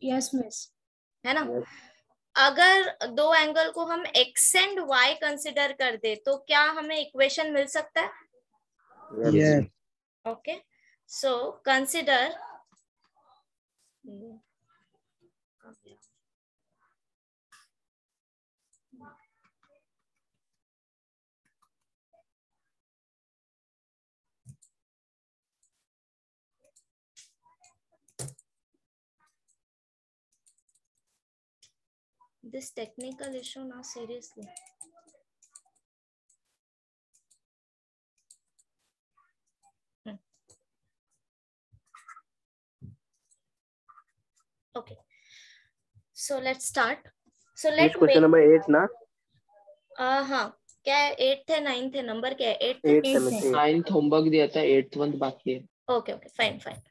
Yes miss. है ना? Yes. अगर दो एंगल को हम x एंड y कंसिडर कर दे तो क्या हमें इक्वेशन मिल सकता है? Yes. Okay, so consider this technical issue now seriously. Okay, so let's start. So let question number 8 ना? हाँ, क्या है? 8th है, 9th है, नंबर क्या है? 8th है। 9th होमवर्क दिया था, 8th वन बाकी है। Okay okay, fine fine.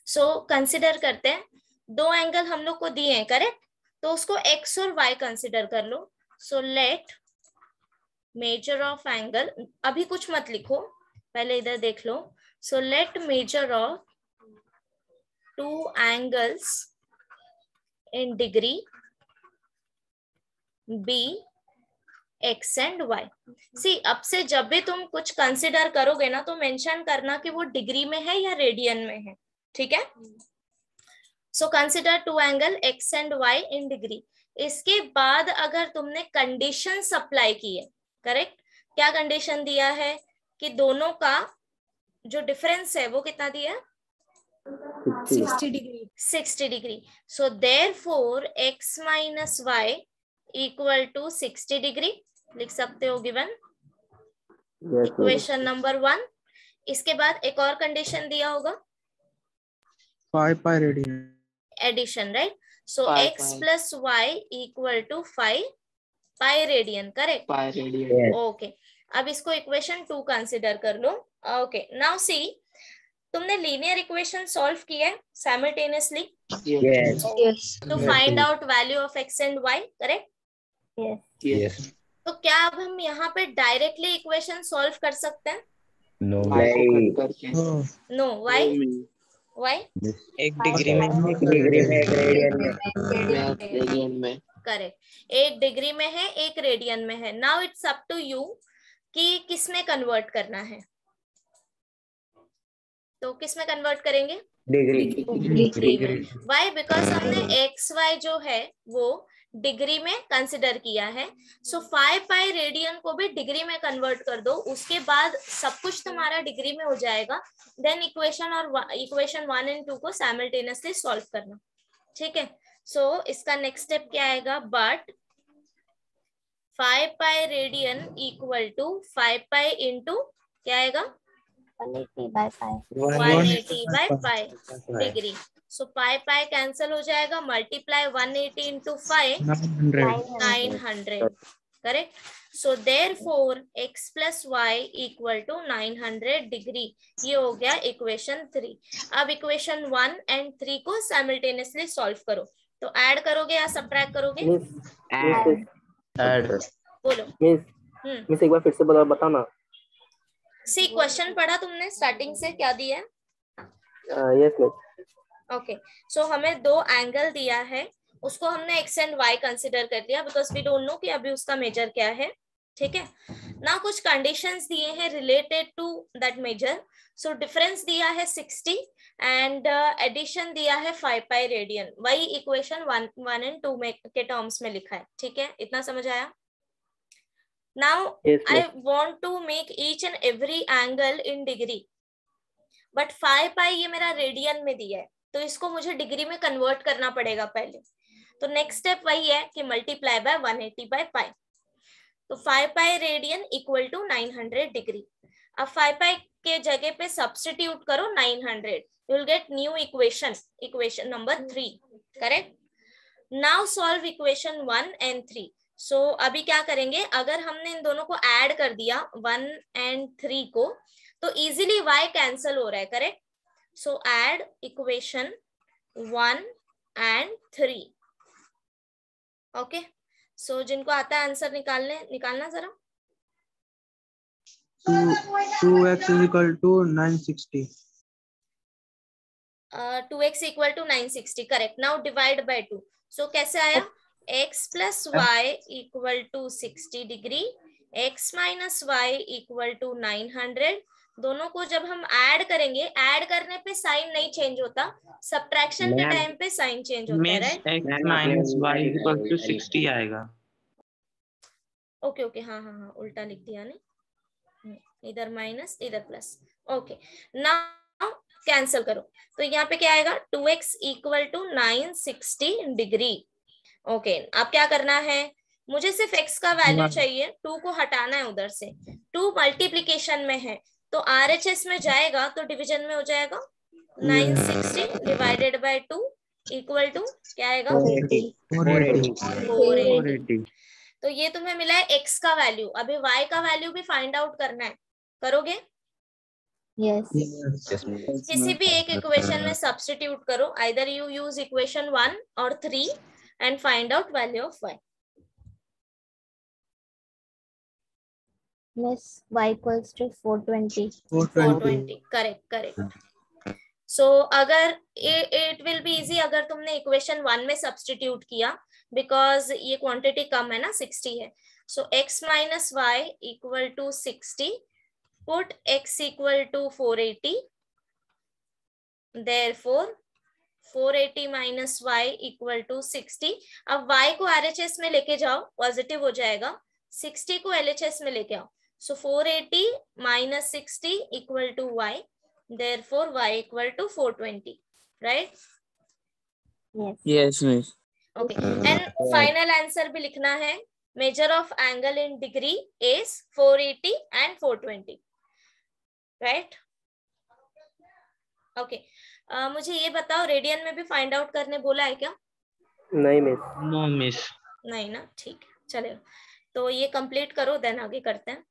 So consider करते हैं, दो एंगल हम लोग को दिए हैं, करेक्ट? तो उसको x और y कंसिडर कर लो। So let measure of angle, अभी कुछ मत लिखो, पहले इधर देख लो। So let measure of two angles in degree be x and y। See, अब से जब भी तुम कुछ कंसिडर करोगे ना तो मेंशन करना कि वो डिग्री में है या रेडियन में है, ठीक है? So consider two angle x and y in degree. इसके बाद अगर तुमने कंडीशन अप्लाई की है, करेक्ट? क्या कंडीशन दिया है? कि दोनों का जो डिफरेंस है वो कितना दिया? 60 degree. 60 degree. So therefore x minus y equal to 60 degree लिख सकते हो, गिवन इक्वेशन नंबर 1। इसके बाद एक और कंडीशन दिया होगा, pi radian addition, right? So x plus y equal to 5 pi radian, correct? Pi radian. Okay, अब इसको इक्वेशन 2 कंसिडर कर लो। ओके, नाउ सी, तुमने लीनियर इक्वेशन सॉल्व किया है simultaneously to find out value of x and y, correct? Yes. तो क्या अब हम यहाँ पे डायरेक्टली इक्वेशन सॉल्व कर सकते हैं? No. No, why? व्हाई? एक डिग्री में, रेडियन में। करेक्ट, एक डिग्री में है, एक रेडियन में है। Now it's up to you कि किस में कन्वर्ट करना है। तो किस में कन्वर्ट करेंगे? डिग्री में। व्हाई? बिकॉज हमने एक्स वाई जो है वो डिग्री में कंसिडर किया है। सो 5 पाई रेडियन को भी डिग्री में कन्वर्ट कर दो, उसके बाद सब कुछ तुम्हारा डिग्री में हो जाएगा। देन इक्वेशन और इक्वेशन 1 एंड 2 को साइमल्टेनियसली सॉल्व करना, ठीक है? सो इसका नेक्स्ट स्टेप क्या आएगा? But 5 pi radian equal to 5 pi into क्या आएगा? 180 by pi 180 by pi degree. So pi pi cancel हो जाएगा, multiply 180 into 5 900, correct? So therefore x plus y equal to 900 degree. ये हो गया इक्वेशन 3। अब इक्वेशन 1 एंड 3 को साइमल्टेनियसली सॉल्व करो। तो ऐड करोगे या सब्ट्रैक्ट करोगे? ऐड। बोलो। मिस एक बार फिर से बताओ ना। सी, क्वेश्चन पढ़ा तुमने स्टार्टिंग से, क्या दिया है? Yes miss. ओके, सो हमें दो एंगल दिया है, उसको हमने x एंड y कंसिडर कर लिया बिकॉज वी डोंट नो कि अभी उसका मेजर क्या है, ठीक है ना? कुछ कंडीशंस दिए हैं related to that measure. So difference दिया है 60 एंड एडिशन दिया है 5 पाई रेडियन। वही इक्वेशन 1 एंड 2 में के टर्म्स में लिखा है, ठीक है? इतना समझ आया? Now I want to make each and every angle in degree, but 5 पाई ये मेरा रेडियन में दिया है, तो इसको मुझे डिग्री में कन्वर्ट करना पड़ेगा पहले। तो नेक्स्ट स्टेप वही है कि मल्टीप्लाई बाय 180 बाय पाई। तो 5 pi radian equal to 900 degree. अब 5 पाई के जगह पे सब्स्टिट्यूट करो 900, you will get new equation, equation number 3, correct? Now solve equation 1 and 3। सो अभी क्या करेंगे, अगर हमने इन दोनों को ऐड कर दिया 1 एंड 3 को, तो इजीली y कैंसिल हो रहा है, correct? So add equation 1 and 3। Okay, so जिनको आता है आंसर निकालना जरा। 2x is equal to 960। 2x equal to 960, correct. Now divide by 2. So कैसे आया? x plus y equal to 60 degree, x minus y equal to 900. दोनों को जब हम ऐड करेंगे, ऐड करने पे साइन नहीं चेंज होता, सब्ट्रैक्शन के टाइम पे साइन चेंज होता है, right? x minus y equal to 60 आएगा. ओके ओके, हाँ हाँ हाँ, उल्टा लिख दिया ने, इधर माइनस इधर प्लस. ओके, नाउ कैंसिल करो. तो यहाँ पे क्या आएगा? 2x equal to 960 degree. Okay, अब क्या करना है? मुझे सिर्फ x का वैल्यू चाहिए, 2 को हटाना है उधर से. 2 मल्टीप्लीकेशन में है तो RHS में जाएगा तो डिवीजन में हो जाएगा. 960 डिवाइडेड बाय 2 इक्वल टू क्या आएगा? 480. तो ये तुम्हें मिला है x का वैल्यू. अभी y का वैल्यू भी फाइंड आउट करना है, करोगे? Yes. किसी भी एक इक्वेशन में सब्स्टिट्यूट करो. आइदर यू यूज इक्वेशन 1 और 3 and find out value of y. Miss, y equals to 420. 420, correct. So अगर इट विल बी इजी अगर तुमने इक्वेशन 1 में सब्स्टिट्यूट किया, बिकॉज ये क्वांटिटी कम है ना, 60 है. So x minus y equal to 60, put x equal to 480, therefore 480 minus y equal to 60. अब y को RHS में लेके जाओ, पॉजिटिव हो जाएगा. 60 को LHS में लेके आओ. So 480 minus 60 equal to y, therefore y equal to 420, right? Yes. Yes, miss. Okay, and final answer भी लिखना है. Measure of angle in degree is 480 and 420, right? Okay. मुझे ये बताओ, रेडियन में भी फाइंड आउट करने बोला है क्या? नहीं मिस. No, miss. नहीं ना, ठीक है, चलेगा. तो ये कंप्लीट करो, देन आगे करते हैं.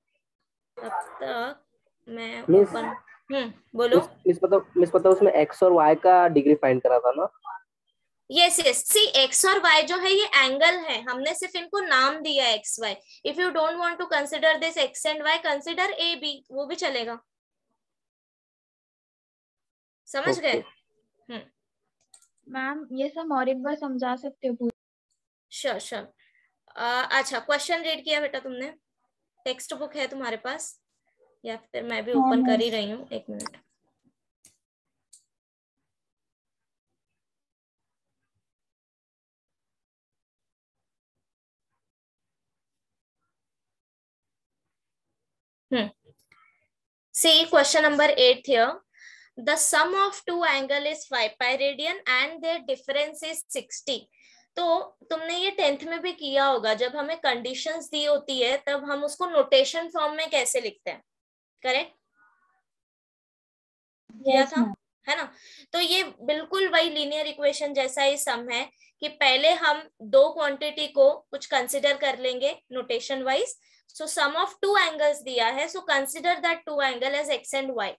तब तक मैं ओपन बोलो. मिस पता उसमें x और y का डिग्री फाइंड करा था ना? यस यस, सी x और y जो है ये एंगल है, हमने सिर्फ इनको नाम दिया है x y. If you don't want to consider this x and y, consider a b, वो भी चलेगा. समझ गए? मैम ये सब और एक बार समझा सकते हो पूरा? श्योर. अच्छा, क्वेश्चन रीड किया बेटा तुमने? टेक्स्ट बुक है तुम्हारे पास या फिर मैं भी ओपन कर ही रही हूँ? एक minute. See question number 8 here. The sum of two angle is 5 pi radian and their difference is 60. तो तुमने ये 10th में भी किया होगा, जब हमें कंडीशंस दी होती है तब हम उसको नोटेशन फॉर्म में कैसे लिखते हैं, करेक्ट? किया था, है ना? तो ये बिल्कुल वही लीनियर इक्वेशन जैसा ही सम है कि पहले हम दो क्वांटिटी को कुछ कंसिडर कर लेंगे notation wise. So sum of two angles दिया है, so consider that two angle as x and y.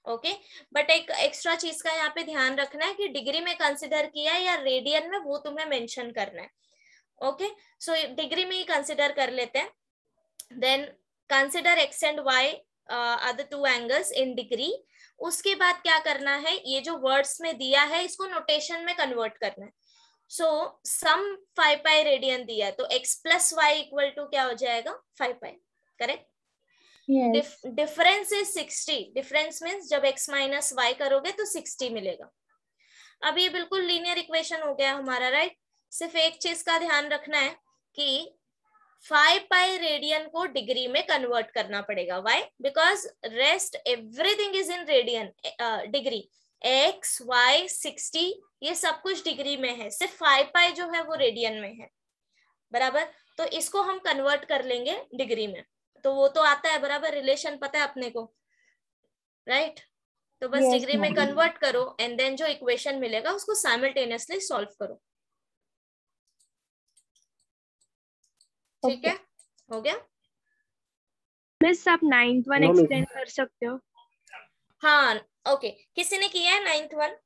Okay, but एक एक्स्ट्रा चीज का यहाँ पे ध्यान रखना है कि डिग्री में कंसिडर किया है या रेडियन में, वो तुम्हें मेंशन करना है. ओके, सो डिग्री में ही कंसिडर कर लेते हैं. Then consider x and y other two angles in degree. उसके बाद क्या करना है, ये जो वर्ड्स में दिया है इसको नोटेशन में कन्वर्ट करना है. सो सम 5 पाई रेडियन दिया है तो x plus y equal to क्या हो जाएगा? 5 पाई, correct? Difference is 60. Difference means जब x माइनस वाई करोगे तो 60 मिलेगा. अब ये बिल्कुल लीनियर इक्वेशन हो गया हमारा, राइट? सिर्फ एक चीज का ध्यान रखना है कि 5 पाई रेडियन को डिग्री में कन्वर्ट करना पड़ेगा. Why? Because rest everything is in radian degree. x, y, 60 ये सब कुछ डिग्री में है, सिर्फ 5 पाई जो है वो रेडियन में है, बराबर? तो इसको हम कन्वर्ट कर लेंगे डिग्री में, तो वो तो आता है बराबर, रिलेशन पता है अपने को, राइट? तो बस डिग्री में कन्वर्ट करो एंड देन जो इक्वेशन मिलेगा उसको साइमल्टेनियसली सॉल्व करो. ठीक है, हो गया? मिस आप 9th वन एक्सप्लेन कर सकते हो? हाँ, ओके. किसी ने किया है 9th वन?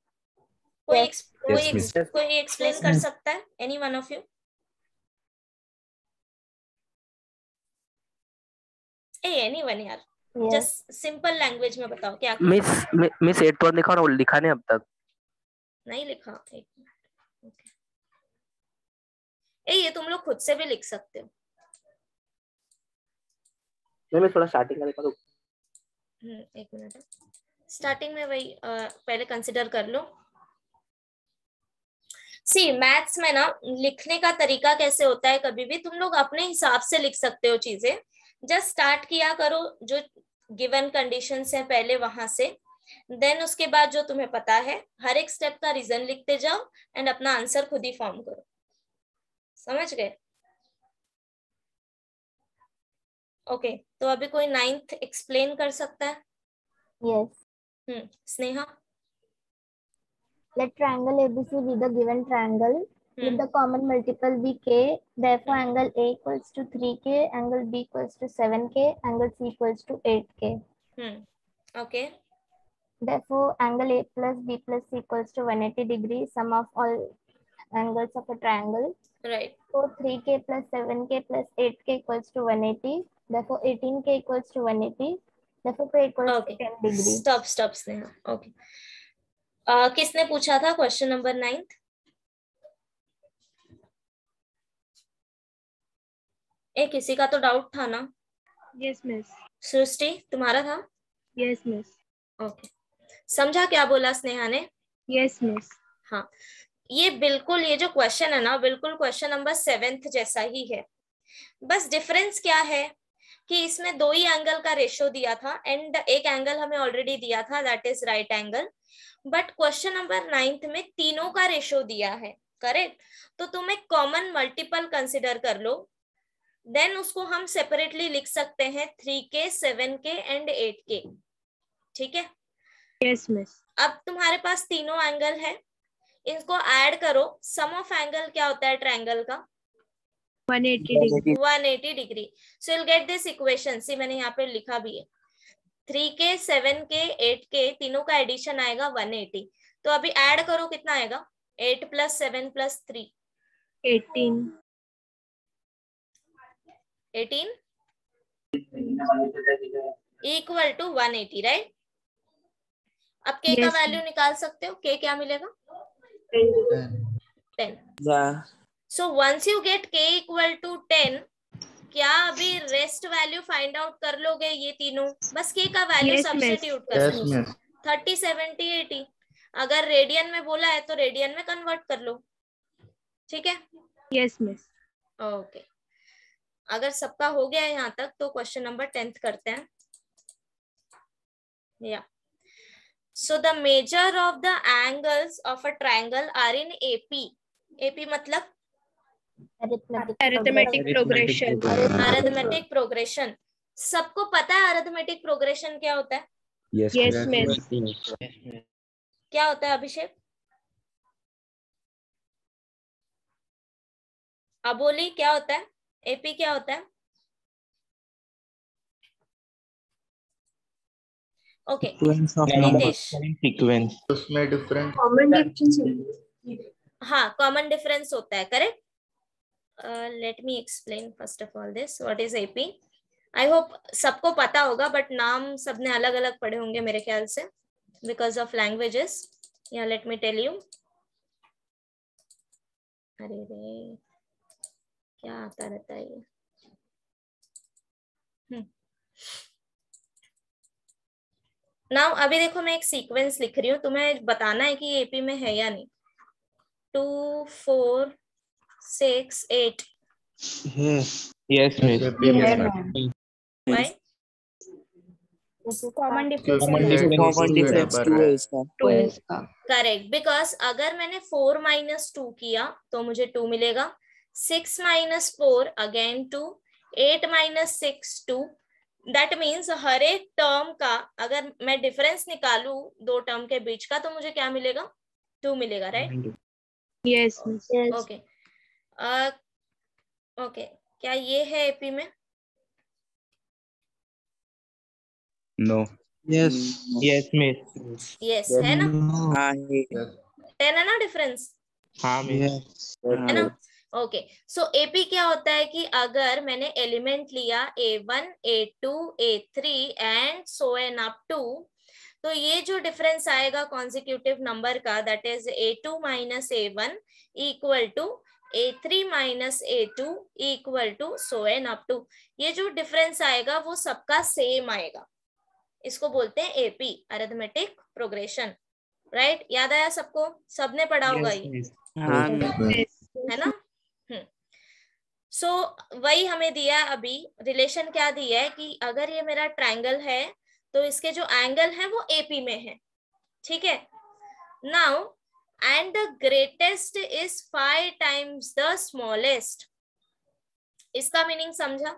कोई एक्सप्लेन कर सकता है? Any one of you? Any one यार, जस्ट सिंपल लैंग्वेज में बताओ क्या. मिस 8 पर लिखा ना, लिखा नहीं अब तक. नहीं लिखा, एक मिनट। ओके, ये तुम लोग खुद से भी लिख सकते हो। मैं थोड़ा स्टार्टिंग का लिखा तो एक मिनट, स्टार्टिंग में वही पहले कंसिडर कर लो। सी मैथ्स में ना लिखने का तरीका कैसे होता है, कभी भी तुम लोग अपने हिसाब से लिख सकते हो चीजें। जस्ट स्टार्ट किया करो जो गिवन कंडीशंस है पहले वहां से, देन उसके बाद जो तुम्हें पता है हर एक स्टेप का रीजन लिखते जाओ एंड अपना आंसर खुद ही फॉर्म करो। समझ गए? ओके, तो अभी कोई 9th एक्सप्लेन कर सकता है? Yes. Sneha. Let triangle ABC be the given triangle with the common multiple be k. Therefore, angle A equals to 3k, angle B equals to 7k, angle C equals to 8k. Okay. Therefore, angle A plus B plus C equals to 180 degrees, sum of all angles of a triangle. Right. So 3k plus 7k plus 8k equals to 180. Therefore, 18k equals to 180. Therefore, k equals to 10 degrees. Stop Sneha. Okay. किसने पूछा था question number 9th? किसी का तो doubt था ना? Yes miss. सृष्टि तुम्हारा था? Yes miss. ओके, समझा क्या बोला स्नेहा ने? Yes miss. हाँ, ये बिल्कुल, ये जो क्वेश्चन है ना बिल्कुल क्वेश्चन नंबर 7th जैसा ही है। बस डिफरेंस क्या है कि इसमें 2 ही एंगल का रेशियो दिया था एंड एक एंगल हमें ऑलरेडी दिया था, that is right angle. But question number 9th में तीनों का रेशियो दिया है, करेक्ट? तो तुम एक कॉमन मल्टीपल कंसिडर कर लो, देन उसको हम सेपरेटली लिख सकते हैं 3k 7k एंड 8k। ठीक है? Yes miss. अब तुम्हारे पास तीनों एंगल है, इनको ऐड करो। सम ऑफ एंगल क्या होता है ट्रायंगल का? 180 degree. So you'll get this equation। सी मैंने यहाँ पे लिखा भी है, 3k 7k 8k तीनों का एडिशन आएगा 180। तो अभी ऐड करो, कितना आएगा? 8 + 7 + 3 18 इक्वल टू 180, राइट? अब k का वैल्यू निकाल सकते हो। k क्या मिलेगा? 10। So once you get k equal to 10, क्या अभी रेस्ट वैल्यू फाइंड आउट कर लोगे? ये तीनों बस k का वैल्यू सब्स्टिट्यूट कर लो। 30 70 80। अगर रेडियन में बोला है तो रेडियन में कन्वर्ट कर लो। ठीक है? Yes miss. ओके, अगर सबका हो गया है यहाँ तक तो क्वेश्चन नंबर 10th करते हैं। या so the measure of the angles of a triangle are in AP। AP मतलब अरिथमेटिक प्रोग्रेशन। Arithmetic progression. सबको पता है अरिथमेटिक प्रोग्रेशन क्या होता है? Yes miss. क्या होता है अभिषेक? अबोली क्या होता है? AP क्या होता है? ओके, नितेश। सीक्वेंस उसमें डिफरेंट हाँ, कॉमन डिफरेंस होता है, correct? Let me explain first of all this what is AP। I hope सबको पता होगा, बट नाम सबने अलग अलग पढ़े होंगे मेरे ख्याल से, बिकॉज ऑफ लैंग्वेजेस। या लेट मी टेल यू। अरे रे, क्या आता रहता है ये। नाउ अभी देखो, मैं एक सीक्वेंस लिख रही हूँ, तुम्हें बताना है कि AP में है या नहीं। 2 4 6 8। Yes miss. Why? Common difference 2 है इसका। करेक्ट, बिकॉज अगर मैंने 4 - 2 किया तो मुझे 2 मिलेगा। 6 - 4 अगेन 2, 8 - 6 2। दैट मीन्स हर एक टर्म का अगर मैं डिफरेंस निकालू 2 टर्म के बीच का तो मुझे क्या मिलेगा? 2 मिलेगा, right? Yes miss. Okay, okay, क्या ये है AP में? नो। Yes miss. यस है ना? हाँ 10 है ना डिफरेंस? हाँ मिस। है ना? ओके, सो AP क्या होता है कि अगर मैंने एलिमेंट लिया A1 A2 A3 and so on up to, तो तो ये जो डिफरेंस आएगा कॉन्जिक्यूटिव नंबर का, that is A2 minus A1 equal to A3 minus A2 equal to so on up to, ये जो डिफरेंस आएगा वो सबका सेम आएगा। इसको बोलते हैं एपी, अरिथमेटिक प्रोग्रेशन, राइट? याद आया सबको? सबने पढ़ा होगा ये, हाँ है ना? सो वही हमें दिया अभी रिलेशन, क्या दिया है कि अगर ये मेरा ट्रायंगल है तो इसके जो एंगल है वो एपी में है, ठीक है? Now and the greatest is 5 times the smallest, इसका मीनिंग समझा?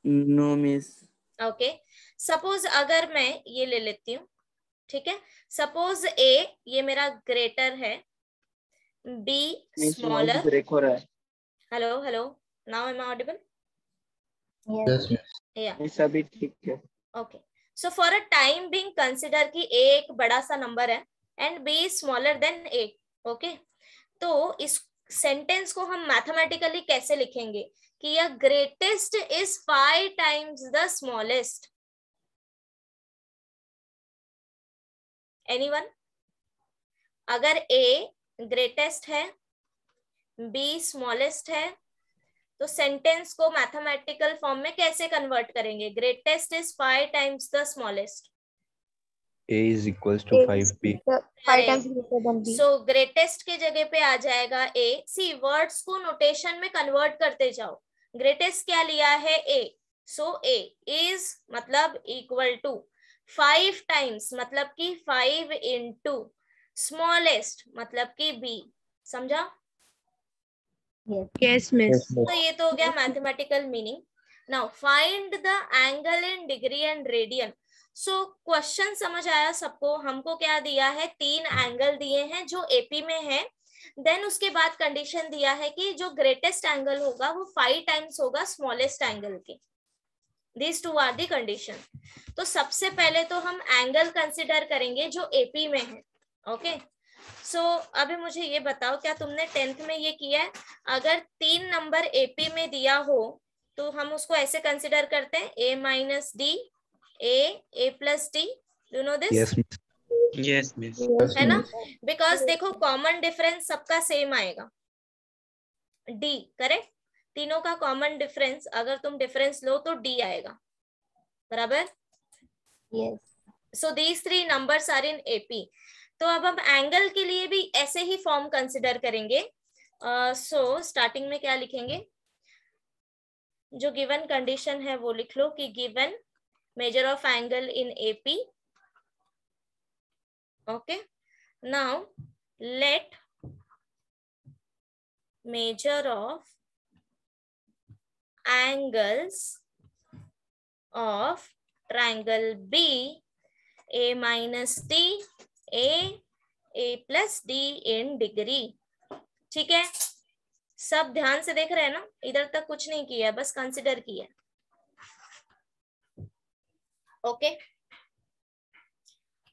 No miss. ओके, सपोज अगर मैं ये ले लेती हूँ, ठीक है? सपोज ए ये मेरा ग्रेटर है, बी स्मॉलर। ब्रेक हो रहा है। Hello hello, now am I audible? Yes. या ये सभी ठीक है। Okay, so for a time being consider कि ए एक बड़ा सा नंबर है and B is smaller than a. Okay, तो इस सेंटेंस को हम मैथमेटिकली कैसे लिखेंगे कि यह greatest is 5 times the smallest? Anyone? अगर ए ग्रेटेस्ट है, बी स्मॉलेस्ट है, तो सेंटेंस को मैथमेटिकल फॉर्म में कैसे कन्वर्ट करेंगे? Greatest is 5 times the smallest. A is equals to 5B. 5 times greater than B. So greatest के जगह पे आ जाएगा ए। सी वर्ड्स को नोटेशन में कन्वर्ट करते जाओ। ग्रेटेस्ट क्या लिया है? ए। सो ए इज मतलब इक्वल टू 5 टाइम्स मतलब कि 5 इंटू स्मॉलेस्ट मतलब कि बी। समझा? Yes, miss. तो ये तो हो गया mathematical meaning. Now find the angle in degree and radian. So question समझ आया सबको? हमको क्या दिया है? 3 एंगल दिए हैं जो एपी में है, देन उसके बाद कंडीशन दिया है कि जो ग्रेटेस्ट एंगल होगा वो 5 टाइम्स होगा स्मॉलेस्ट एंगल के। These two are the condition. तो सबसे पहले तो हम एंगल कंसिडर करेंगे जो एपी में है। ओके, सो अभी मुझे ये बताओ, क्या तुमने 10th में ये किया है? अगर 3 नंबर एपी में दिया हो तो हम उसको ऐसे कंसिडर करते हैं a minus d, a plus d. Do know this? Yes, miss. Yes miss. है ना? बिकॉज देखो कॉमन डिफरेंस सबका सेम आएगा, डी। करेक्ट? तीनों का कॉमन डिफरेंस, अगर तुम डिफरेंस लो तो डी आएगा, बराबर? Yes. So these 3 numbers are in AP. तो अब हम एंगल के लिए भी ऐसे ही फॉर्म कंसिडर करेंगे। सो स्टार्टिंग में क्या लिखेंगे? जो गिवन कंडीशन है वो लिख लो कि given major of angle in AP. Okay, now let measure of angles of triangle B, A minus D, A plus D in degree। ठीक है, सब ध्यान से देख रहे हैं ना? इधर तक कुछ नहीं किया, बस कंसिडर किया। ओके,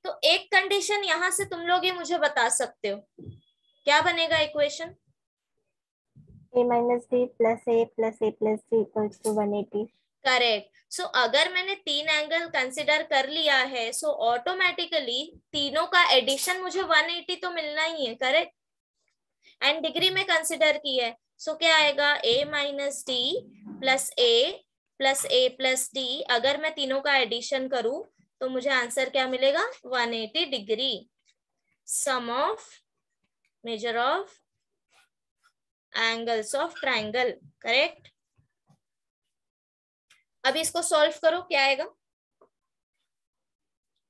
तो एक कंडीशन यहां से तुम लोग ये मुझे बता सकते हो, क्या बनेगा equation? A minus D plus A plus A plus D equals to 180. Correct. So अगर मैंने 3 एंगल कंसिडर कर लिया है, सो ऑटोमेटिकली तीनों का एडिशन मुझे 180 तो मिलना ही है, करेक्ट? एंड डिग्री में कंसिडर की है, सो क्या आएगा? a minus D plus A plus D. अगर मैं तीनों का एडिशन करूं तो मुझे आंसर क्या मिलेगा? 180 degree. Sum of measure of angles of triangle, correct? अब इसको सॉल्व करो, क्या आएगा?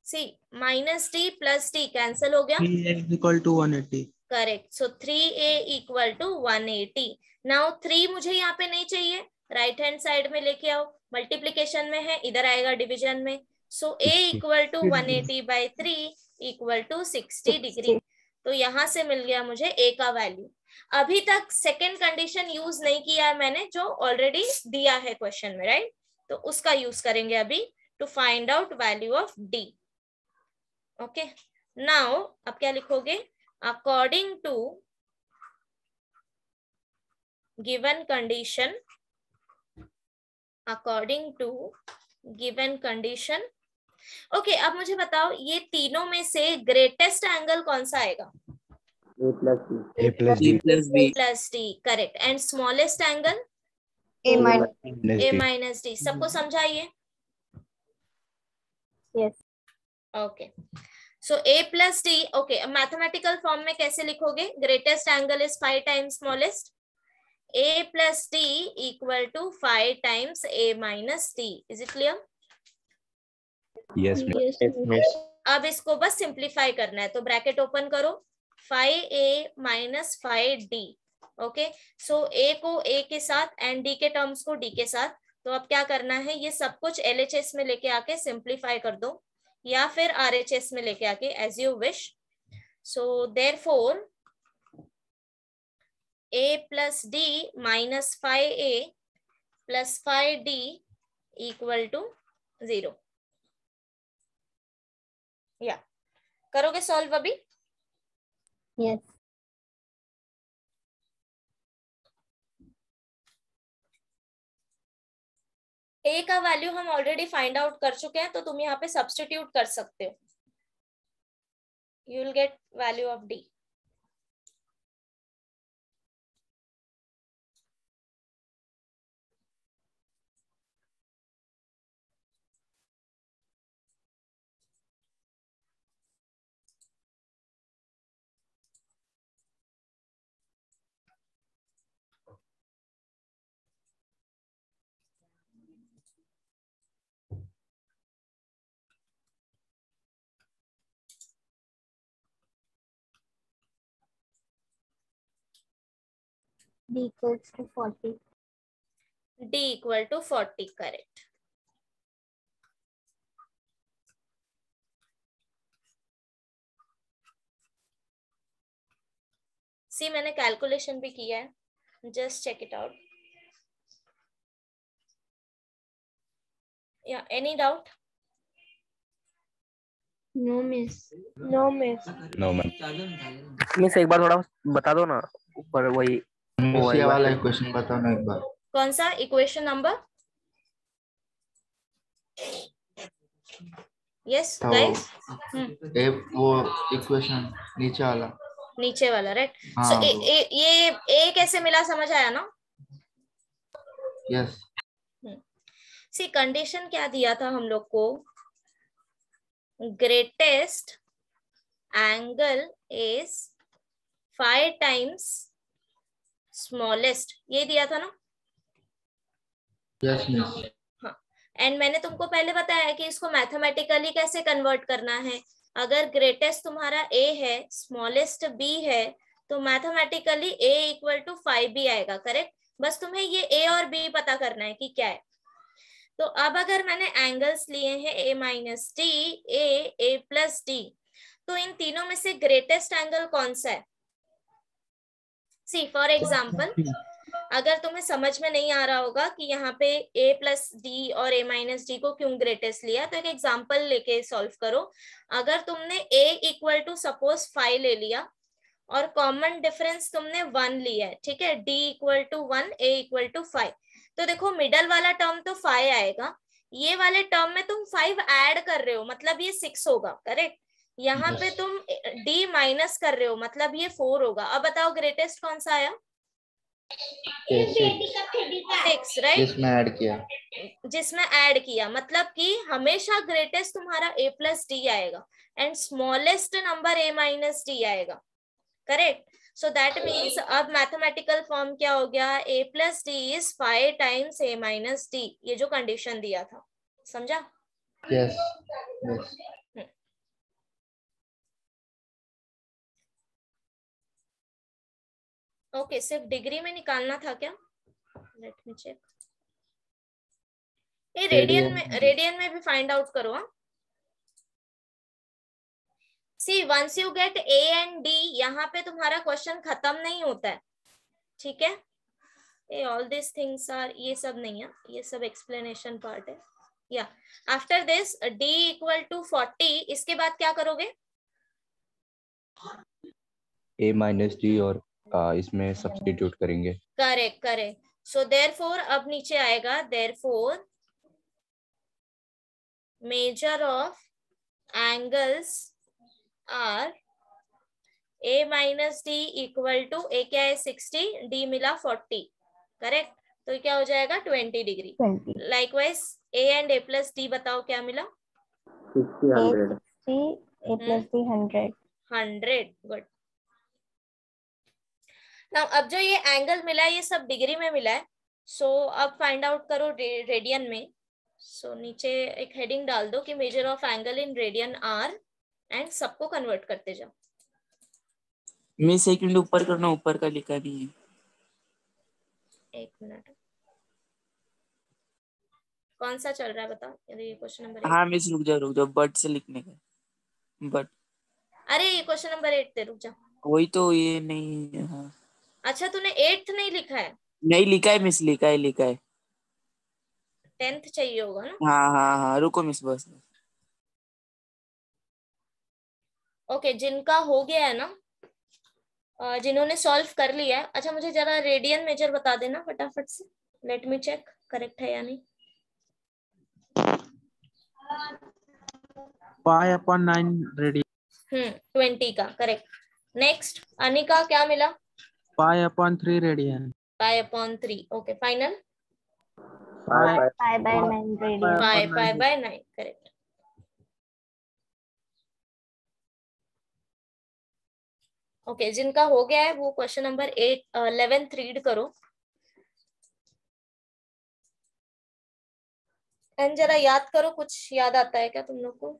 See minus D plus D cancel हो गया, 3a equal to 180। Correct. So 3a equal to 180। Now 3 मुझे यहाँ पे नहीं चाहिए, राइट हैंड साइड में लेके आओ, मल्टीप्लीकेशन में है, इधर आएगा डिवीजन में। So a equal to 180 by 3 equal to 60 degree. तो यहां से मिल गया मुझे a का वैल्यू। अभी तक सेकेंड कंडीशन यूज नहीं किया है मैंने, जो ऑलरेडी दिया है क्वेश्चन में, राइट? तो उसका यूज करेंगे अभी to find out value of d। Okay, now अब क्या लिखोगे? According to given condition, according to given condition okay, अब मुझे बताओ ये तीनों में से ग्रेटेस्ट एंगल कौन सा आएगा? A plus B. A plus B D plus B. Plus d, correct. And smallest angle? A minus. minus a D. Minus d. सबको समझाइए। Yes. Okay, so a plus d. Okay, अब mathematical form में कैसे लिखोगे? Greatest angle is 5 times smallest. A plus d equal to 5 times a minus d. Is it clear? Yes, miss. अब इसको बस simplify करना है, तो ब्रैकेट ओपन करो, 5a minus 5d। Okay, so a को a के साथ एंड d के टर्म्स को d के साथ। तो अब क्या करना है, ये सब कुछ LHS में लेके आके सिंप्लीफाई कर दो, या फिर RHS में लेके आके, as you wish. So therefore a plus d minus 5a plus 5d equal to 0। या करोगे सॉल्व अभी? Yes. ए का वैल्यू हम ऑलरेडी फाइंड आउट कर चुके हैं, तो तुम यहाँ पे सब्स्टिट्यूट कर सकते हो। You will get value of D. D equals to 40. D equal to 40, correct. See, मैंने कैलकुलेशन भी किया है, जस्ट चेक इट आउट। या any doubt? No, miss. No, miss. No, ma'am. Miss एक बार थोड़ा बता दो ना, ऊपर वही वो ये एक वाला बार। क्वेश्चन बताओ ना एक बार। कौन सा इक्वेशन नंबर? यस तो गाइस, वो इक्वेशन नीचे वाला। नीचे वाला, राइट। हाँ, सो वो। ये ए कैसे मिला, समझ आया ना? यस। सी, कंडीशन क्या दिया था हम लोग को? Greatest angle is 5 times smallest, ये दिया था ना? Yes miss. हाँ, एंड मैंने तुमको पहले बताया कि इसको मैथमेटिकली कैसे कन्वर्ट करना है। अगर ग्रेटेस्ट तुम्हारा a है, स्मॉलेस्ट b है, तो mathematically a equal to 5b आएगा, करेक्ट? बस तुम्हें ये a और b पता करना है कि क्या है। तो अब अगर मैंने एंगल्स लिए हैं a minus d, a plus D, तो इन तीनों में से ग्रेटेस्ट एंगल कौन सा है? सी, फॉर एग्जाम्पल, अगर तुम्हें समझ में नहीं आ रहा होगा कि यहाँ पे a प्लस डी और a माइनस डी को क्यों ग्रेटेस्ट लिया, तो एक एग्जाम्पल लेके सॉल्व करो। अगर तुमने a इक्वल टू सपोज 5 ले लिया और कॉमन डिफरेंस तुमने 1 लिया है, ठीक है, d equal to 1, a equal to 5, तो देखो मिडल वाला टर्म तो 5 आएगा, ये वाले टर्म में तुम 5 ऐड कर रहे हो, मतलब ये 6 होगा, करेक्ट? यहाँ पे तुम d माइनस कर रहे हो, मतलब ये 4 होगा। अब बताओ ग्रेटेस्ट कौन सा आया? 6, राइट? जिसमें ऐड किया। जिसमें ऐड किया, मतलब कि हमेशा ग्रेटेस्ट तुम्हारा a प्लस डी आएगा and smallest number a minus D आएगा, करेक्ट? सो दैट मीन्स अब मैथमेटिकल फॉर्म क्या हो गया? a plus D is 5 times a minus D, ये जो कंडीशन दिया था, समझा? Yes yes. ओके, सिर्फ डिग्री में निकालना था क्या? Let me check. ये रेडियन में भी फाइंड आउट करो। हाँ, see, once you get A and D, यहाँ पे तुम्हारा क्वेश्चन खत्म नहीं होता है, ठीक है? ये ऑल दिस थिंग्स आर, ये सब नहीं है, ये सब एक्सप्लेनेशन पार्ट है। या after this d equal to 40, इसके बाद क्या करोगे? A minus D और इसमें सब्स्टिट्यूट करेंगे। Correct correct. सो देयरफॉर अब नीचे आएगा, therefore measure of angles are a minus d equal to a क्या है 60, d मिला 40, करेक्ट, तो क्या हो जाएगा 20 degree. 20 likewise a and a plus d बताओ क्या मिला? 60 100 a plus d 100 100, good. Now अब जो ये एंगल मिला है ये सब डिग्री में मिला है, सो अब फाइंड आउट करो रेडियन में। सो नीचे एक हेडिंग डाल दो कि measure of angle in radian are and सबको कन्वर्ट करते जाओ। मिस एक मिनट ऊपर करना, ऊपर का लिखा नहीं है। एक मिनट, कौन सा चल रहा है बताओ? ये क्वेश्चन नंबर 8। हाँ मिस रुक जाओ बट से लिखने का, बट अरे ये क्वेश्चन नंबर 8 थे, रुक जा। वही तो ये नहीं है। हाँ अच्छा तूने 8th नहीं लिखा है? नहीं लिखा है मिस, लिखा है 10th चाहिए होगा ना? हाँ रुको मिस बस। ओके, जिनका हो गया है ना, जिन्होंने सॉल्व कर लिया है, अच्छा मुझे जरा रेडियन मेजर बता देना फटाफट से, लेट मी चेक करेक्ट है या नहीं। Pi upon 9 radian. 20 का करेक्ट। नेक्स्ट अनिका क्या मिला? Pi upon 3 radian. Pi upon 3, okay final. pi by 9 radian pi by 9, correct. Okay, जिनका हो गया है वो क्वेश्चन नंबर 11th रीड करो एंड जरा याद करो, कुछ याद आता है क्या तुम लोग को?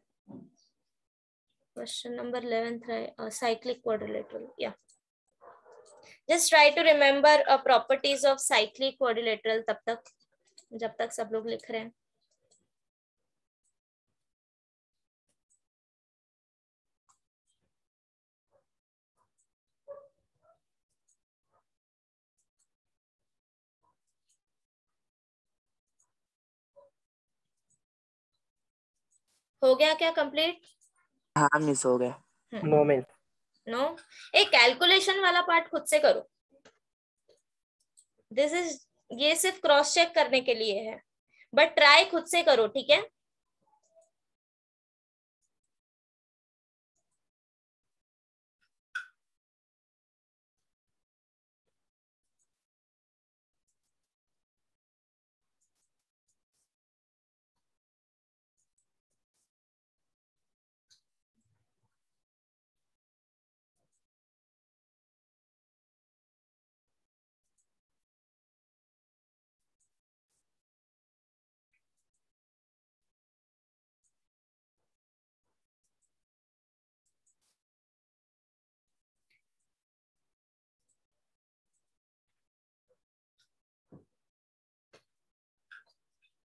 क्वेश्चन नंबर 11th है साइक्लिक क्वाड्रिलेटरल, या just try to remember properties of cyclic quadrilateral तब तक, जब तक सब लोग लिख रहे हैं। हो गया क्या कंप्लीट? हाँ मिस हो गया। No miss. नो, एक कैलकुलेशन वाला पार्ट खुद से करो। दिस इज, ये सिर्फ क्रॉस चेक करने के लिए है, बट ट्राई खुद से करो, ठीक है?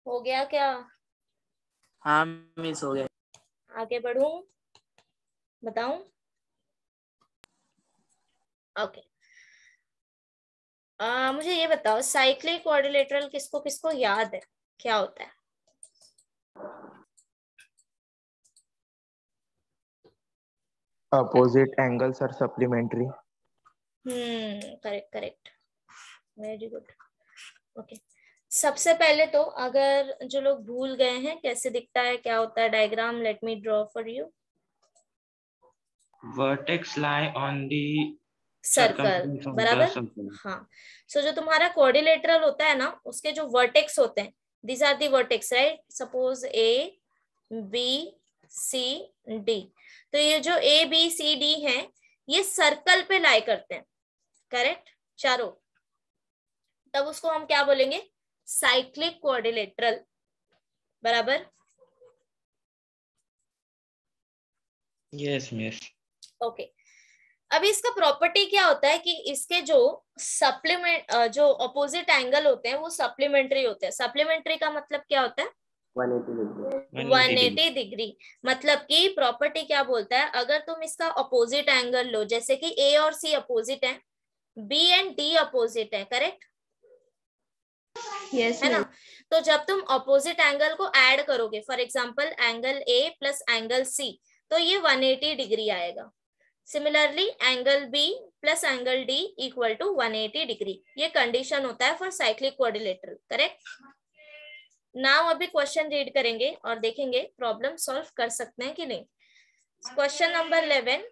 हो गया क्या? हाँ मिस हो गया। आगे बढ़ूं, बताऊं? ओके, मुझे ये बताओ साइक्लिक क्वाड्रिलेटरल किसको किसको याद है, क्या होता है? Opposite angles are supplementary. Correct, very good. Okay, सबसे पहले तो अगर जो लोग भूल गए हैं कैसे दिखता है, क्या होता है diagram, let me draw for you. Vertex lie on the circle, circumference of the बराबर। circle. हाँ, सो जो तुम्हारा क्वाड्रिलेटरल होता है ना, उसके जो वर्टेक्स होते हैं, these are the vertex, right? Suppose A B C D, तो ये जो ए बी सी डी है ये सर्कल पे लाई करते हैं, करेक्ट, चारों। तब उसको हम क्या बोलेंगे? साइक्लिक क्वाड्रिलेटरल, बराबर। Yes miss. ओके, अभी इसका प्रॉपर्टी क्या होता है कि इसके जो सप्लीमेंट जो अपोजिट एंगल होते हैं वो सप्लीमेंट्री होते हैं। सप्लीमेंट्री का मतलब क्या होता है? 180 डिग्री। मतलब कि प्रॉपर्टी क्या बोलता है, अगर तुम इसका अपोजिट एंगल लो, जैसे कि ए और सी अपोजिट है, बी एंड डी अपोजिट है, करेक्ट? यस है ना? तो जब तुम अपोजिट एंगल को ऐड करोगे, for example angle A plus angle C, तो ये 180 डिग्री आएगा। Similarly angle B plus angle D equal to 180 degree. ये कंडीशन होता है for cyclic quadrilateral, correct? Now अभी क्वेश्चन रीड करेंगे और देखेंगे प्रॉब्लम सॉल्व कर सकते हैं कि नहीं। Question number 11,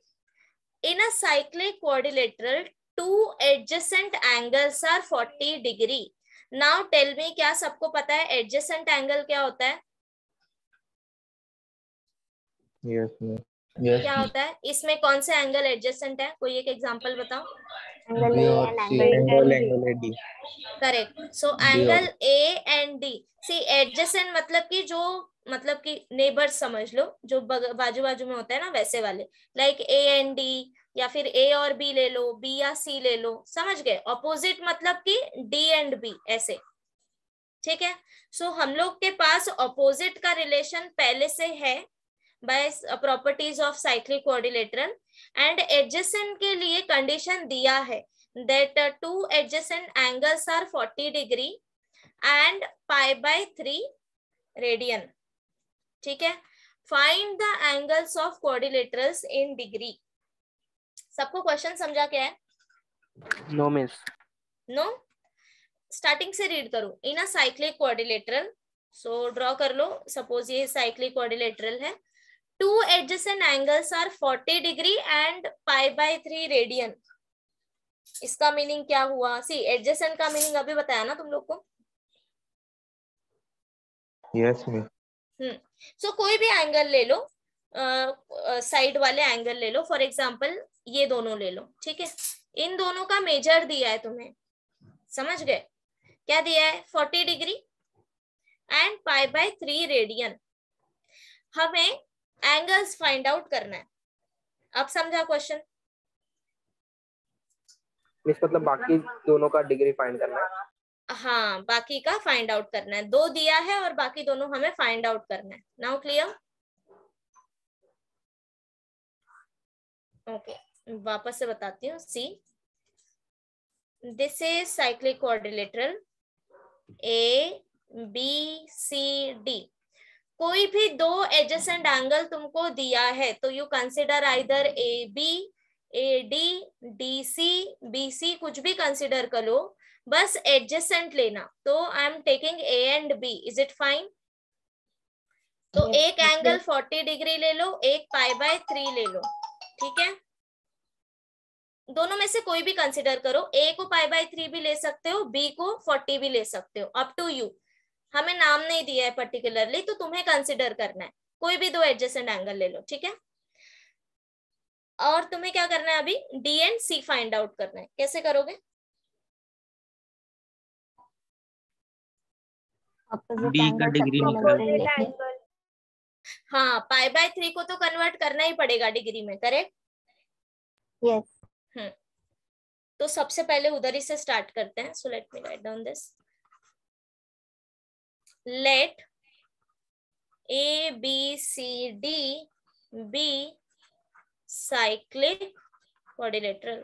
in a cyclic quadrilateral two adjacent angles are 40 degree. Now tell me, क्या सबको पता है एडजेसेंट एंगल क्या होता है? Yes, miss. क्या होता है? इसमें कौन से एंगल एडजेसेंट है? कोई एक एग्जांपल बताओ। एंगल B ए और and C. Angle D. Correct. So D angle और A and D. See adjacent मतलब कि जो, मतलब कि नेबर्स समझ लो, जो बाजू बाजू में होता है ना, वैसे वाले, लाइक ए एंड डी, या फिर ए और बी ले लो, बी या सी ले लो, समझ गए? ऑपोजिट मतलब कि डी एंड बी, ऐसे, ठीक है। सो हम लोग के पास ऑपोजिट का रिलेशन पहले से है by properties of cyclic quadrilateral, and adjacent के लिए कंडीशन दिया है that two adjacent angles are 40 degree and pi/3 radian, ठीक है। find the angles of quadrilaterals in degree। सबको क्वेश्चन समझा क्या है? No miss. नो? स्टार्टिंग से रीड करो। In a cyclic quadrilateral, so draw कर लो, सपोज ये साइक्लिक क्वाड्रिलेटरल है, two adjacent angles are 40 degree and pi/3 radian. इसका मीनिंग क्या हुआ? सी एडजेसेंट का मीनिंग अभी बताया ना तुम लोग को। Yes, miss. सो कोई भी एंगल ले लो, साइड वाले एंगल ले लो, फॉर एग्जांपल ये दोनों ले लो, ठीक है। इन दोनों का मेजर दिया है तुम्हें, समझ गए? क्या दिया है? 40 डिग्री एंड pi/3 रेडियन। हमें एंगल्स फाइंड आउट करना है। अब समझा क्वेश्चन? मिस मतलब बाकी दोनों का डिग्री फाइंड करना है। हाँ, बाकी का फाइंड आउट करना है। दो दिया है और बाकी दोनों हमें फाइंड आउट करना है। Now clear? ओके, वापस से बताती हूँ। See, this is cyclic quadrilateral A B C D. कोई भी दो एडजेसेंट एंगल तुमको दिया है तो you consider either A B, A D, D C, B C, कुछ भी कंसिडर करो, बस एडजेसेंट लेना। तो I am taking A and B, is it fine? तो Yes, एक एंगल 40 डिग्री ले लो, एक pi/3 ले लो, ठीक है। दोनों में से कोई भी कंसिडर करो। ए को pi/3 भी ले सकते हो, बी को 40 भी ले सकते हो, अप टू यू। हमें नाम नहीं दिया है पर्टिकुलरली, तो तुम्हें कंसिडर करना है। कोई भी दो एडजेसेंट एंगल ले लो, ठीक है। और तुम्हें क्या करना है अभी? D and C find out करना है। कैसे करोगे? opposite डी का angle डिग्री supplementary निकाल। लेंगे। हाँ, pi/3 को तो कन्वर्ट करना ही पड़ेगा डिग्री में, करेक्ट? Yes. तो सबसे पहले उधर ही से स्टार्ट करते हैं। So let me write down this. Let A B C D B cyclic quadrilateral,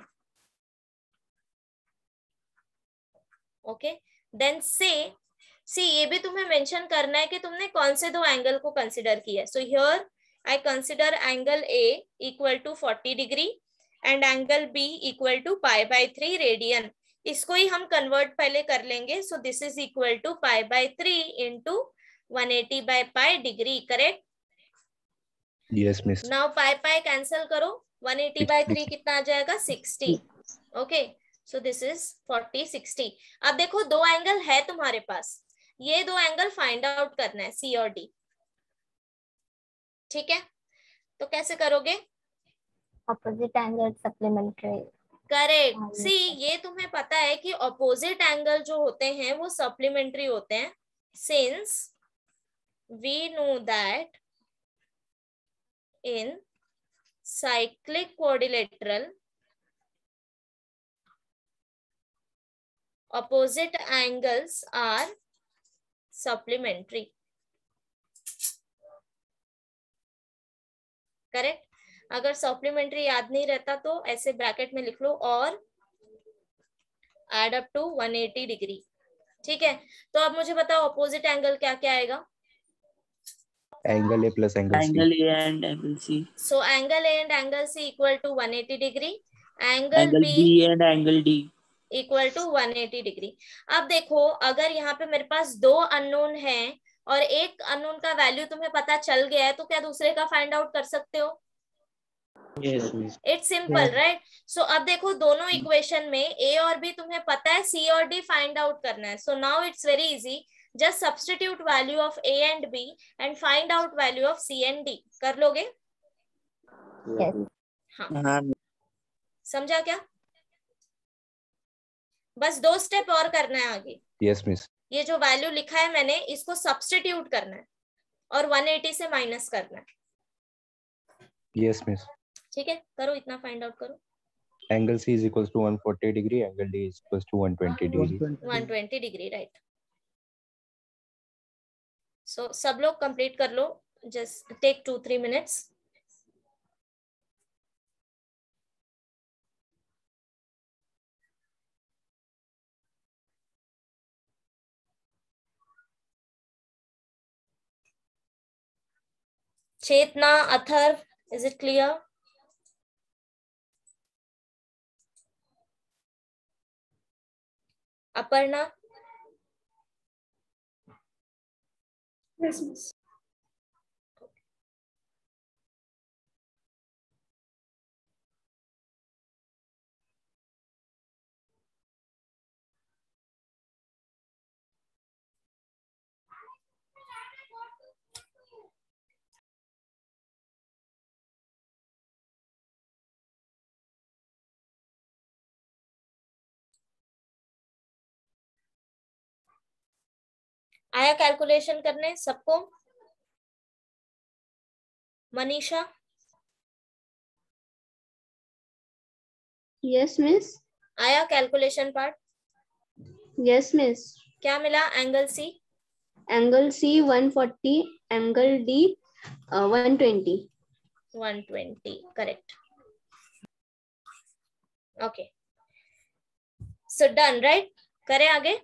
okay. Then say C, ये भी तुम्हें मेंशन करना है कि तुमने कौन से दो एंगल को कंसिडर किया है। So here I consider angle A equal to 40 degree and angle B equal to pi/3 radian. इसको ही हम कन्वर्ट पहले कर लेंगे। So this is equal to pi/3 into 180/pi degree, correct? Yes, miss. Now pi cancel करो, 180/3 कितना आ जाएगा? 60, okay. So this is 40, 60। अब देखो दो एंगल है तुम्हारे पास, ये दो एंगल फाइंड आउट करना है, सी और डी, ठीक है। तो कैसे करोगे? Opposite angle supplementary. करेक्ट। सी, ये तुम्हें पता है कि ऑपोजिट एंगल जो होते हैं वो सप्लीमेंट्री होते हैं, since we know that in cyclic quadrilateral opposite angles are supplementary, correct. अगर सप्लीमेंट्री याद नहीं रहता तो ऐसे ब्रैकेट में लिख लो, और एड अप टू 180 डिग्री, ठीक है। तो अब मुझे बताओ अपोजिट एंगल क्या क्या आएगा? Angle A plus angle C. Angle A and angle C. So angle A and angle C equal to 180 degree, angle angle B B and angle D equal to 180 degree. अब देखो, अगर यहाँ पे मेरे पास दो अननोन हैं और एक अननोन का वैल्यू तुम्हें पता चल गया है तो क्या दूसरे का फाइंड आउट कर सकते हो? Yes miss. It's simple right. So अब देखो दोनों इक्वेशन में ए और बी तुम्हें पता है, सी और डी फाइंड आउट करना है। So now it's very easy, just substitute value of A and B and find out value of C and D. कर लोगे? Yes. हाँ, हाँ समझा क्या? बस 2 स्टेप और करना है आगे। Yes miss. ये जो वैल्यू लिखा है मैंने, इसको सब्स्टिट्यूट करना है और 180 से माइनस करना है। Yes miss. ठीक है, करो, इतना फाइंड आउट करो। Angle C is equals to 140 degree, एंगल D is equals to 120 degree. 120 degree right. So सब लोग कंप्लीट कर लो, just take 2-3 minutes. Chetna, Atharva, is it clear? Aparna? Yes, miss. आया कैलकुलेशन करने सबको? मनीषा? Yes, miss. आया कैलकुलेशन पार्ट? Yes, miss. क्या मिला? Angle C? Angle C 140, angle D 120. 120 correct. Okay, so done right. करें आगे?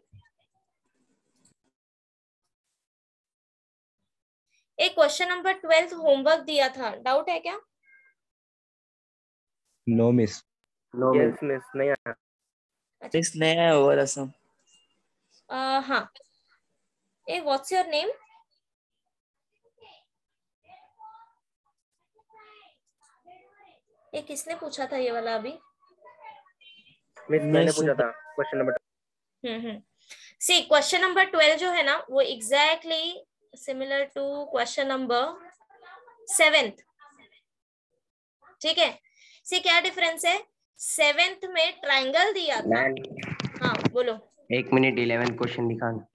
एक क्वेश्चन नंबर 12 होमवर्क दिया था, डाउट है क्या? No miss. यस मिस नहीं आया। मिस नया है ओवर असम। हाँ, ए व्हाट्स योर नेम? ये किसने पूछा था ये वाला अभी? मिस मैंने पूछा था question number. See question number 12 जो है ना, वो exactly similar to question number 7। ठीक है, सी क्या डिफरेंस है? 7th में ट्रायंगल दिया था। हाँ बोलो। 1 मिनट 11 क्वेश्चन दिखाना।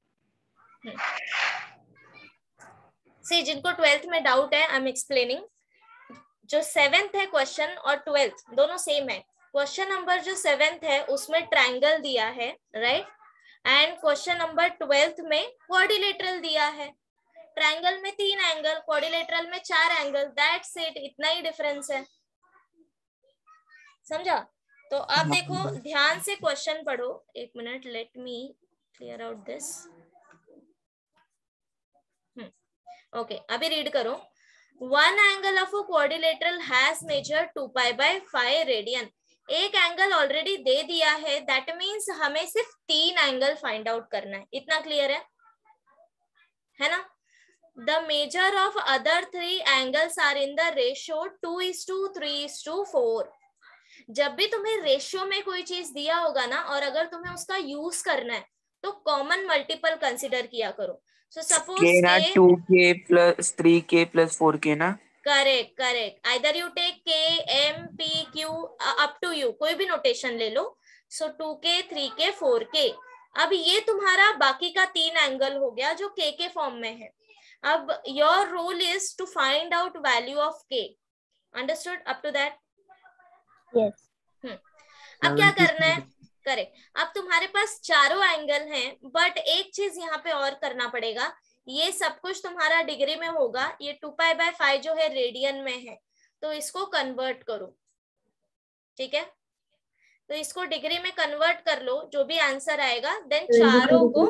सी जिनको 12th में डाउट है, आई एम एक्सप्लेनिंग। जो 7th है क्वेश्चन और 12th दोनों सेम है। क्वेश्चन नंबर जो 7th है उसमें ट्रायंगल दिया है, right? And question number 12th में क्वाड्रिलेटरल दिया है। ट्रायंगल में 3 एंगल, क्वाड्रिलेटरल में 4 एंगल, दैट्स इट, इतना ही डिफरेंस है। समझा? तो अब देखो ध्यान से क्वेश्चन पढ़ो। 1 minute, let me clear out this. Okay, अभी रीड करो। One angle of a quadrilateral has measure 2π/5 radian. एक एंगल ऑलरेडी दे दिया है, दैट मीन्स हमें सिर्फ 3 एंगल फाइंड आउट करना है। इतना क्लियर है ना? The measure of other 3 angles are in the ratio 2:3:4। जब भी तुम्हें रेशियो में कोई चीज दिया होगा ना, और अगर तुम्हें उसका यूज करना है तो कॉमन मल्टीपल कंसिडर किया करो। सो सपोज के ना 2k + 3k + 4k ना। Correct correct. Either you take k, m, p, q, up to you, कोई भी नोटेशन ले लो। सो 2k, 3k, 4k। अब ये तुम्हारा बाकी का 3 एंगल हो गया जो k के फॉर्म में है। अब your role is to find out value of k। Understood up to that? Yes. अब क्या करना है? करेक्ट, अब तुम्हारे पास चारों एंगल हैं, बट एक चीज यहाँ पे और करना पड़ेगा। ये सब कुछ तुम्हारा डिग्री में होगा, ये 2π/5 जो है रेडियन में है, तो इसको कन्वर्ट करो। ठीक है, तो इसको डिग्री में कन्वर्ट कर लो, जो भी आंसर आएगा। देन चारों को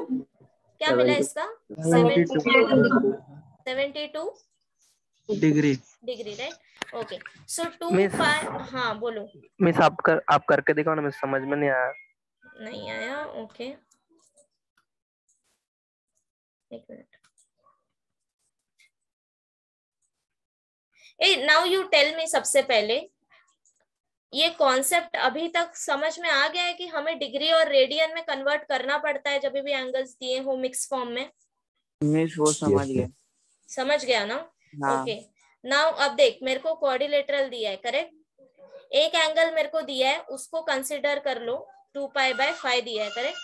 क्या मिला इसका? 72 डिग्री। राइट? ओके, सो 2 मिस, हाँ बोलो। मिस आप करके दिखाओ ना, मिस समझ में नहीं आया। नहीं आया? ओके, एक minute. Uh now you tell me, सबसे पहले ये कॉन्सेप्ट अभी तक समझ में आ गया है कि हमें डिग्री और रेडियन में कन्वर्ट करना पड़ता है जब भी एंगल्स दिए हो मिक्स फॉर्म में? मिस वो समझ गया। समझ गया ना? हाँ। ओके नाउ अब देख, मेरे को क्वाड्रिलेटरल दिया है, करेक्ट? एक एंगल मेरे को दिया है, उसको कंसिडर कर लो, 2π/5 दिया है, करेक्ट?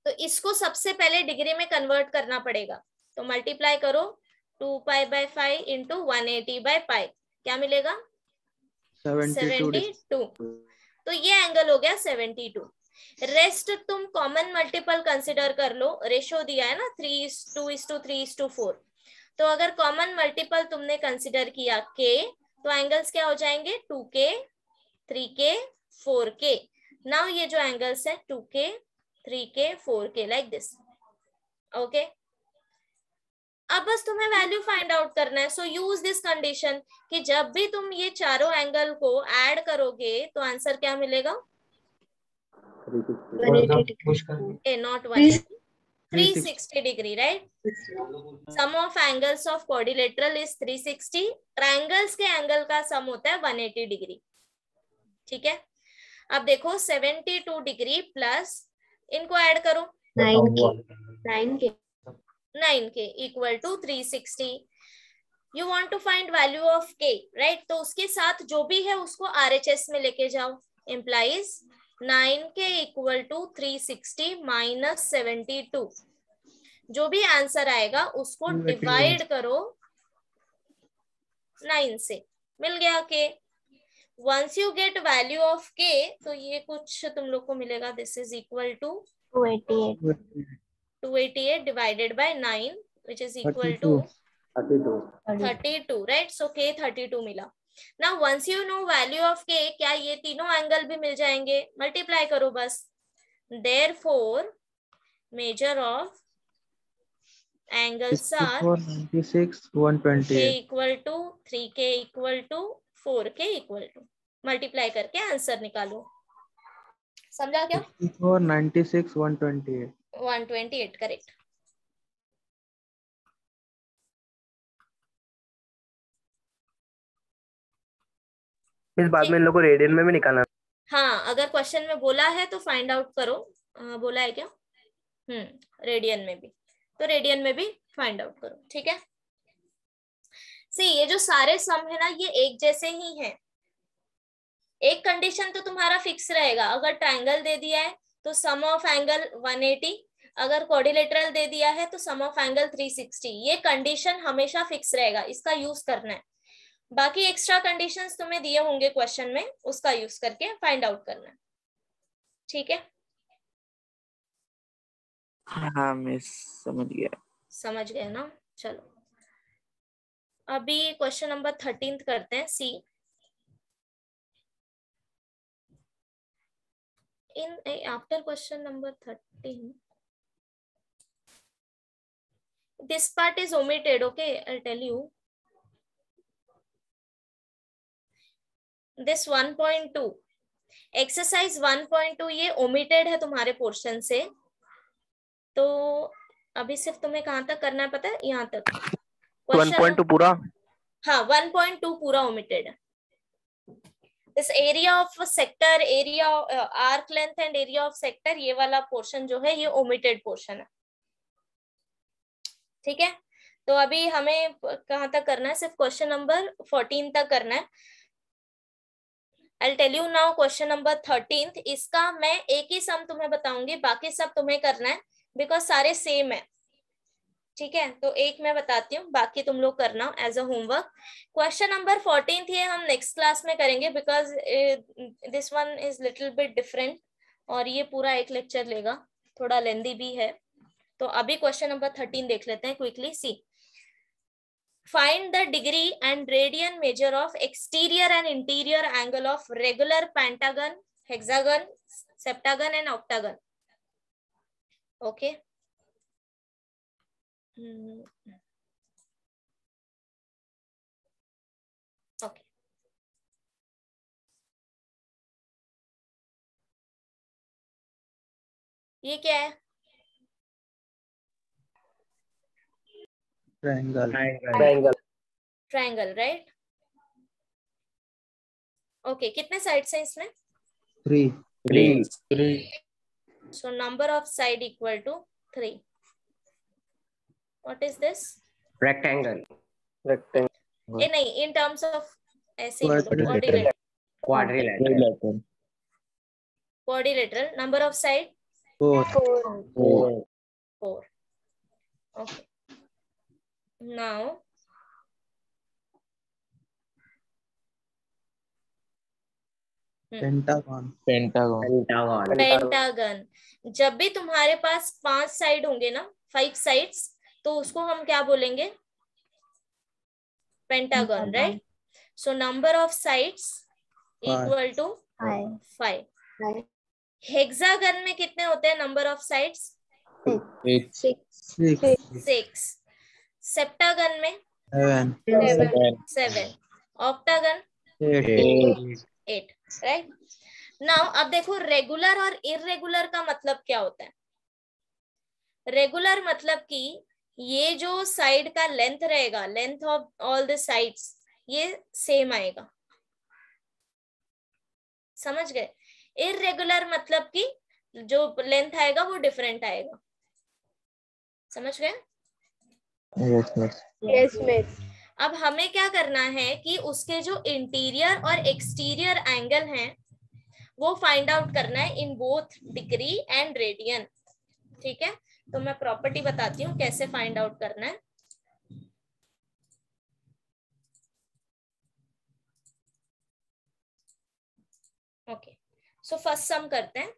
तो इसको सबसे पहले डिग्री में कन्वर्ट करना पड़ेगा, तो मल्टीप्लाई करो 2π/5 इंटू 180/π, क्या मिलेगा? 72। तो ये एंगल हो गया 72। रेस्ट तुम कॉमन मल्टीपल कंसिडर कर लो, रेशो दिया है ना 3:2:3:4, तो अगर कॉमन मल्टीपल तुमने कंसिडर किया k, तो एंगल्स क्या हो जाएंगे? 2k, 3k, 4k। नाउ ये जो एंगल्स है 2k, 3k, 4k, like this. Okay, अब बस तुम्हें वैल्यू फाइंड आउट करना है। सो यूज दिस कंडीशन कि जब भी तुम ये चारों एंगल को ऐड करोगे तो आंसर क्या मिलेगा? 360 degree, right? Sum of angles of quadrilateral is 360। Triangles के एंगल का सम होता है 180 डिग्री। ठीक है, अब देखो 72 डिग्री प्लस इनको ऐड करो 9k equal to 360। You want to find value of k, right? तो उसके साथ जो भी है उसको RHS में लेके जाओ, implies 9k equal to 360 minus 72। जो भी आंसर आएगा उसको डिवाइड करो 9 से, मिल गया k। Once you get value of k, तो ये कुछ तुम लोग को मिलेगा, this is equal to 288 divided by 9, which is equal to 32, right? So k 32 मिला। Now once you know value of k, क्या ये तीनों एंगल भी मिल जाएंगे? मल्टीप्लाई करो बस। Therefore measure of angles are 96, 120, k equal to 3k equal to 4k equal to, multiply करके answer निकालो। समझा क्या? 64, 96, 128। 128, करेक्ट। इस बाद में इन लोग को रेडियन में भी निकालना। हाँ, अगर क्वेश्चन में बोला है तो फाइंड आउट करो। बोला है क्या? रेडियन में भी, तो रेडियन में भी फाइंड आउट करो। ठीक है, सी ये जो सारे सम है ना, ये एक जैसे ही हैं। एक कंडीशन तो तुम्हारा फिक्स रहेगा, अगर ट्रायंगल दे दिया है तो सम ऑफ एंगल 180, अगर क्वाड्रिलेटरल दे दिया है तो सम ऑफ एंगल 360। ये कंडीशन हमेशा फिक्स रहेगा, इसका यूज करना है। बाकी एक्स्ट्रा कंडीशंस तुम्हें दिए होंगे क्वेश्चन में, उसका यूज करके फाइंड आउट करना है। ठीक है, हाँ मैं समझ गया। समझ गए ना? चलो अभी क्वेश्चन नंबर 13 करते हैं। सी in after question number 13, this part is omitted. Okay, I'll tell you. This 1.2 exercise 1.2 ये omitted है तुम्हारे पोर्शन से, तो अभी सिर्फ तुम्हें कहाँ तक करना है पता है? यहाँ तक। 1.2 पूरा? हाँ, 1.2 पूरा omitted है। This area of sector, area arc length and area of sector, ये वाला पोर्शन जो है ये omitted पोर्शन है। ठीक है, तो अभी हमें कहाँ तक करना है? सिर्फ क्वेश्चन नंबर 14 तक करना है। I'll tell you now question number 13। इसका मैं एक ही सम तुम्हें बताऊंगी, बाकी सब तुम्हें करना है, बिकॉज सारे सेम है। ठीक है, तो एक मैं बताती हूँ, बाकी तुम लोग करना as a homework. Question number 14 ये हम नेक्स्ट क्लास में करेंगे, because this one is little bit different, और ये पूरा एक लेक्चर लेगा, थोड़ा लेंदी भी है। तो अभी क्वेश्चन नंबर 13 देख लेते हैं quickly. See, find the degree and radian measure of exterior and interior angle of regular pentagon, hexagon, septagon and octagon. Okay. Okay. ये क्या है? Triangle. Triangle. Triangle, right? Okay, कितने साइड्स हैं इसमें? 3. 3. So number of side equal to 3. What is this? Rectangle. ए नहीं, in terms of ऐसे Quadrilateral. quadrilateral. Quadrilateral. Number of side? 4. 4. Okay. Now Pentagon. Pentagon. जब भी तुम्हारे पास 5 साइड होंगे ना, 5 साइड्स, तो उसको हम क्या बोलेंगे? Pentagon, right? So number of sides equal to 5. Hexagon में कितने होते हैं नंबर ऑफ साइड्स? 6. सेप्टागन में 7. ऑक्टागन 8. राइट? नाउ अब देखो, रेगुलर और इररेगुलर का मतलब क्या होता है? रेगुलर मतलब कि ये जो साइड का लेंथ रहेगा, length of all the sides, ये सेम आएगा, समझ गए? इररेगुलर मतलब कि जो लेंथ आएगा वो डिफरेंट आएगा, समझ गए? Yes, miss. अब हमें क्या करना है कि उसके जो इंटीरियर और एक्सटीरियर एंगल हैं वो फाइंड आउट करना है in both degree and radian. ठीक है, तो मैं प्रॉपर्टी बताती हूँ कैसे फाइंड आउट करना है. ओके, सो फर्स्ट सम करते हैं.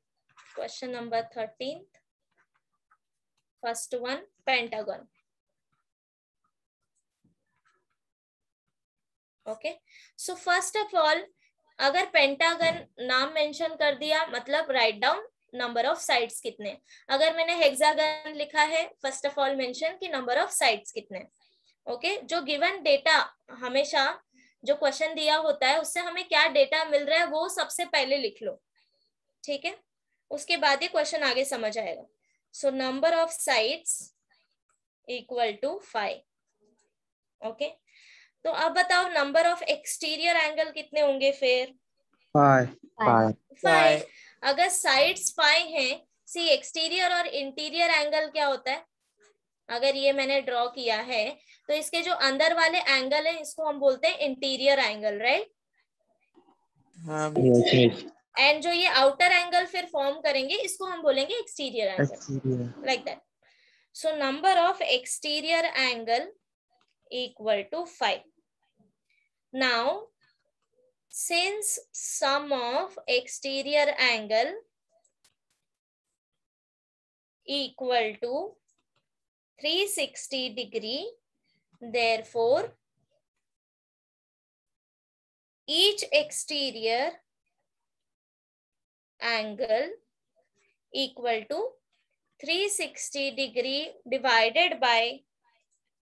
Question number 13. First one, pentagon. Okay, so first of all, अगर पेंटागन नाम मेंशन कर दिया मतलब write down number of sides कितने. अगर मैंने हेक्सागन लिखा है, फर्स्ट ऑफ ऑल मेंशन कि नंबर ऑफ साइड्स कितने. ओके, जो गिवन डेटा, हमेशा जो क्वेश्चन दिया होता है उससे हमें क्या डेटा मिल रहा है वो सबसे पहले लिख लो. ठीक है, उसके बाद ही क्वेश्चन आगे समझ आएगा. So number of sides equal to 5. Okay, तो अब बताओ नंबर ऑफ एक्सटीरियर एंगल कितने होंगे फिर? 5. अगर साइड्स 5 हैं, सी एक्सटीरियर और इंटीरियर एंगल क्या होता है? अगर ये मैंने ड्रॉ किया है तो इसके जो अंदर वाले एंगल है इसको हम बोलते हैं इंटीरियर एंगल, राइट? एंड जो ये आउटर एंगल फिर फॉर्म करेंगे इसको हम बोलेंगे exterior angle, like that. So number of exterior angle equal to 5. Now, since sum of exterior angle equal to 360 degree, therefore each exterior angle equal to 360 degree divided by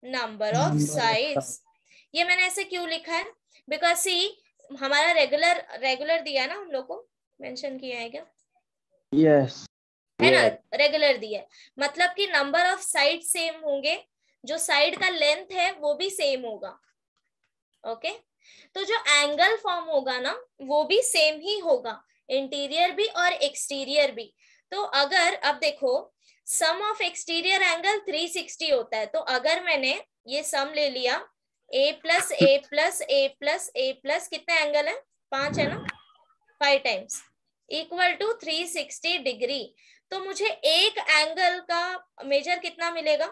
number of sides. ये मैंने ऐसे क्यों लिखा है? Because सी, हमारा regular दिया है ना, हम लोग को मेंशन किया है क्या? यस, है ना, रेगुलर दिया है, मतलब कि नंबर ऑफ साइड सेम होंगे, जो साइड का लेंथ है वो भी सेम होगा. ओके, तो जो एंगल फॉर्म होगा ना वो भी सेम ही होगा, इंटीरियर भी और एक्सटीरियर भी. तो अगर अब देखो, सम ऑफ एक्सटीरियर एंगल 360 होता है, तो अगर मैंने ये सम ले लिया a plus a plus a plus a plus कितने एंगल है? 5 है ना, 5 टाइम्स इक्वल टू 360 डिग्री. तो मुझे एक एंगल का मेजर कितना मिलेगा?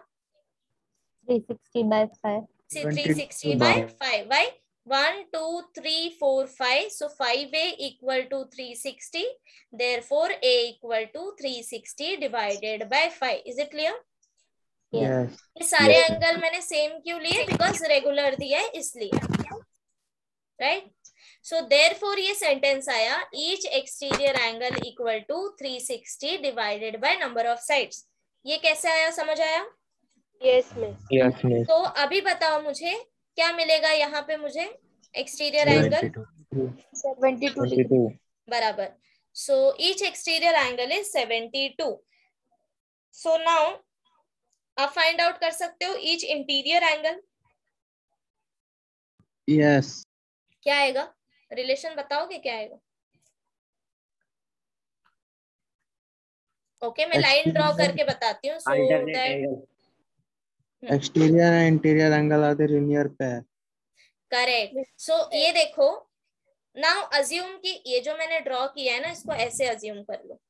360 by 5. 360 by 5. Why? 1 2 3 4 5. So 5a equal to 360. Therefore a equal to 360 divided by 5. Is it clear? Yes. ये सारे एंगल मैंने सेम क्यों लिए? बिकॉज रेगुलर दिया है इसलिए, राइट? सो देयरफॉर ये सेंटेंस आया, each exterior angle equal to 360 divided by number of sides. ये कैसे आया, समझ आया? Yes, miss. तो अभी बताओ मुझे क्या मिलेगा यहाँ पे मुझे? Exterior angle 72 degree. बराबर. So each exterior angle is 72. So now आप फाइंड आउट कर सकते हो ईच इंटीरियर एंगल. Yes. क्या आएगा? रिलेशन बताओगे क्या आएगा? ओके, मैं लाइन ड्रॉ करके बताती हूँ so that Exterior and interior angle are the linear pair. Correct. So ये देखो, नाउ अज्यूम कि ये जो मैंने ड्रॉ किया है ना, इसको ऐसे अज्यूम कर लो,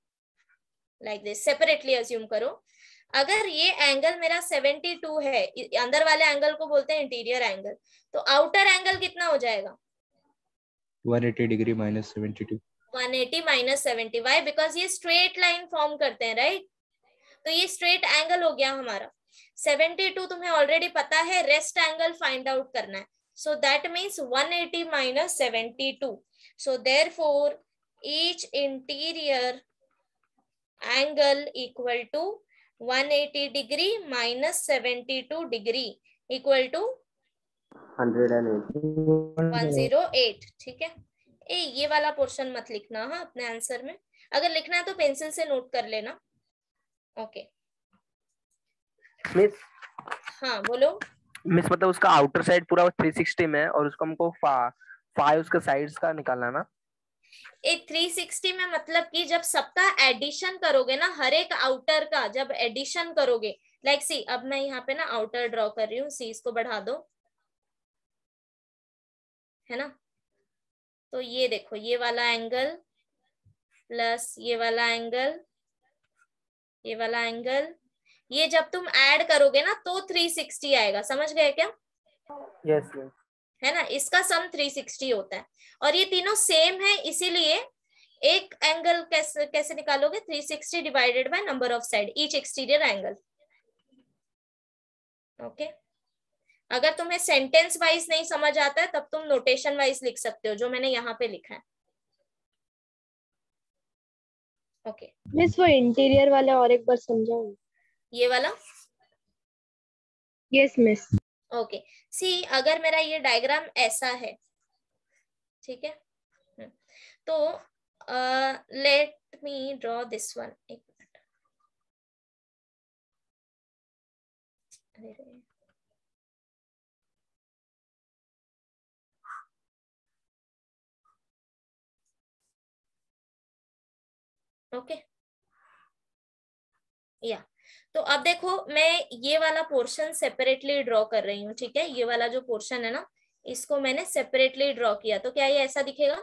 लाइक दिस, सेपरेटली अज्यूम करो. अगर ये एंगल मेरा 72 है, अंदर वाले एंगल को बोलते हैं इंटीरियर एंगल, तो आउटर एंगल कितना हो जाएगा? 180 degree minus 72. 180 minus 70. Why? Because ये स्ट्रेट लाइन फॉर्म करते हैं, राइट? तो ये स्ट्रेट एंगल हो गया हमारा. 72 तुम्हें ऑलरेडी पता है, रेस्ट एंगल फाइंड आउट करना है. So that means 180 minus 72. So therefore each interior angle equal to 180 degree minus 72 degree equal to 108. ठीक है. ये वाला पोर्शन मत लिखना हाँ अपने आंसर में. अगर लिखना है तो पेंसिल से नोट कर लेना. ओके. मिस हाँ बोलो. मिस मतलब उसका आउटर साइड पूरा 360 में है और उसको हमको 5 उसके साइड्स का निकालना है ना. एक 360 में मतलब कि जब सबका एडिशन करोगे ना, हर एक आउटर का जब एडिशन करोगे, लाइक सी, अब मैं यहाँ पे ना आउटर ड्रॉ कर रही हूँ, सी इसको बढ़ा दो, है ना. तो ये देखो, ये वाला एंगल प्लस ये वाला एंगल, ये वाला एंगल, ये जब तुम ऐड करोगे ना तो 360 आएगा. समझ गए क्या? Yes yes. है ना, इसका सम 360 होता है. और ये तीनों सेम है, इसीलिए एक एंगल कैसे निकालोगे? 360 divided by number of side each exterior angle. Okay. अगर तुम्हें सेंटेंस वाइज नहीं समझ आता है तब तुम नोटेशन वाइज लिख सकते हो, जो मैंने यहाँ पे लिखा है. ओके. मिस वो इंटीरियर वाला और एक बार समझाओ. ये वाला? Yes miss. ओके. सी, अगर मेरा ये डायग्राम ऐसा है, ठीक है, तो let me draw this one. एक मिनट. ओके. या तो अब देखो, मैं ये वाला पोर्शन सेपरेटली ड्रॉ कर रही हूँ. ठीक है, ये वाला जो पोर्शन है ना, इसको मैंने सेपरेटली ड्रॉ किया. तो क्या ये ऐसा दिखेगा?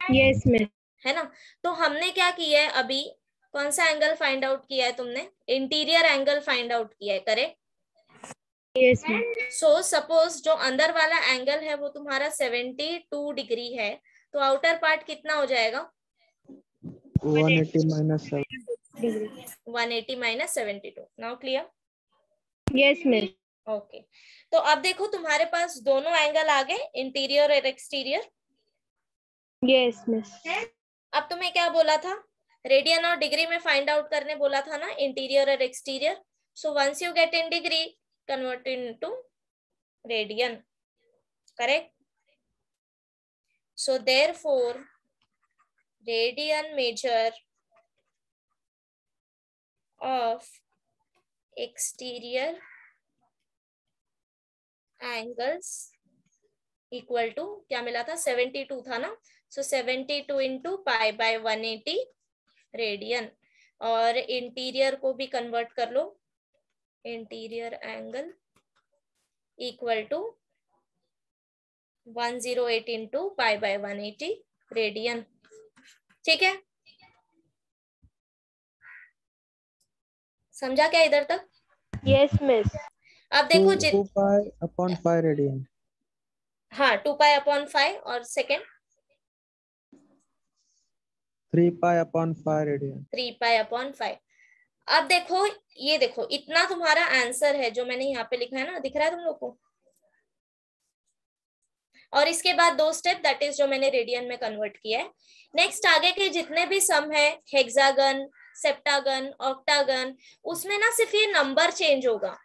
Yes miss. है ना. तो हमने क्या किया है अभी? कौन सा एंगल फाइंड आउट किया है तुमने? इंटीरियर एंगल फाइंड आउट किया है, correct? Yes miss. So suppose जो अंदर वाला एंगल है वो तुम्हारा 72 डिग्री है, तो आउटर पार्ट कितना हो जाएगा? 180 minus 7. 180 minus 72. Now clear? Yes miss. Okay. तो अब देखो, तुम्हारे पास दोनों एंगल आ गए, इंटीरियर और एक्सटीरियर. Yes miss. अब तुम्हें क्या बोला था? रेडियन और डिग्री में फाइंड आउट करने बोला था ना, इंटीरियर और exterior. So once you get in degree, convert into radian, correct? So therefore radian measure of exterior angles equal to क्या मिला था? 72 था ना. So 72 into pi by 180 radian. और इंटीरियर को भी कन्वर्ट कर लो, interior angle equal to 108 into pi by 180 radian. ठीक है, समझा क्या इधर तक? Yes miss. अब देखो 2 pi upon 5 radian. हाँ, 2 पाई अपॉन 5 और second 3 pi upon 5 radian. 3 pi upon 5. अब देखो, ये देखो, इतना तुम्हारा आंसर है जो मैंने यहाँ पे लिखा है ना, दिख रहा है तुम लोग को? और इसके बाद 2 स्टेप, दैट इज जो मैंने रेडियन में कन्वर्ट किया है. नेक्स्ट आगे के जितने भी सम है, हेक्सागन, सेप्टागन, ऑक्टागन, उसमें ना सिर्फ ये नंबर चेंज होगा.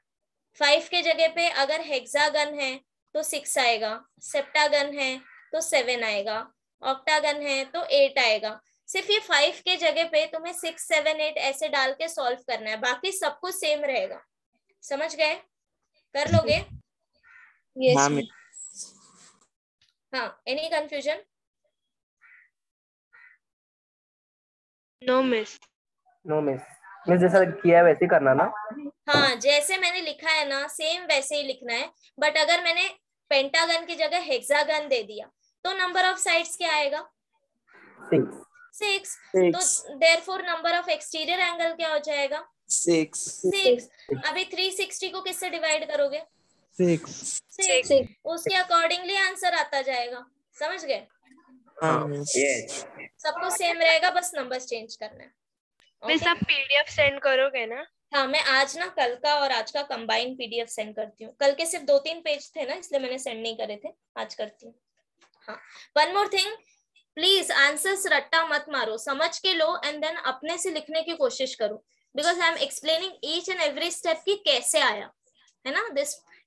5 के जगह पे अगर हेक्सागन है तो 6 आएगा, सेप्टागन है तो 7 आएगा, ऑक्टागन है तो 8 आएगा. सिर्फ ये 5 के जगह पे तुम्हें 6, 7, 8 ऐसे डाल के सॉल्व करना है, बाकी सब कुछ सेम रहेगा. समझ गए? कर लोगे? यस हाँ मिस. हाँ, any confusion? No miss. No miss. Miss जैसा किया है वैसे ही करना ना? हाँ, जैसे मैंने लिखा है ना सेम वैसे ही लिखना है, बट अगर मैंने पेंटागन की जगह हेक्सागन दे दिया तो नंबर ऑफ साइड्स क्या आएगा? 6। तो therefore number of exterior angle क्या हो जाएगा? 6। अभी 360 को किससे डिवाइड करोगे? 6। उसके अकॉर्डिंगली आंसर आता जाएगा। समझ गए? सबको सेम रहेगा, बस नंबर्स चेंज करना है। मिस आप पीडीएफ सेंड करोगे ना? हाँ, मैं आज ना कल का और आज का कंबाइंड पीडीएफ सेंड करती हूँ। कल के सिर्फ 2-3 पेज थे ना, इसलिए मैंने सेंड नहीं करे थे, आज करती हूँ। हाँ, one more thing, please answers रट्टा मत मारो, समझ के लो एंड देन अपने से लिखने की कोशिश करो, because I am explaining each and every step की कैसे आया है ना।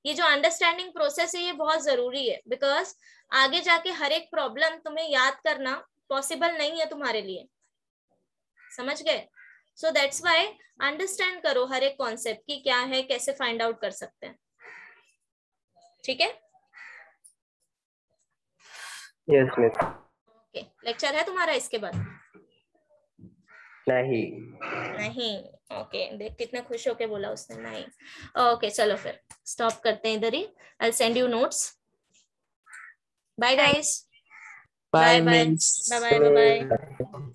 ये जो अंडरस्टैंडिंग प्रोसेस है ये बहुत जरूरी है, बिकॉज आगे जाके हर एक प्रॉब्लम तुम्हें याद करना पॉसिबल नहीं है तुम्हारे लिए। समझ गए? सो दैट्स व्हाई अंडरस्टैंड करो हर एक कॉन्सेप्ट की क्या है, कैसे फाइंड आउट कर सकते हैं। ठीक है? Yes miss. ओके, लेक्चर है तुम्हारा इसके बाद? नहीं। ओके, देख कितने खुश होके बोला उसने नहीं। ओके, चलो फिर स्टॉप करते हैं इधर ही। I send you notes. Bye guys. Bye bye bye miss. Bye bye bye.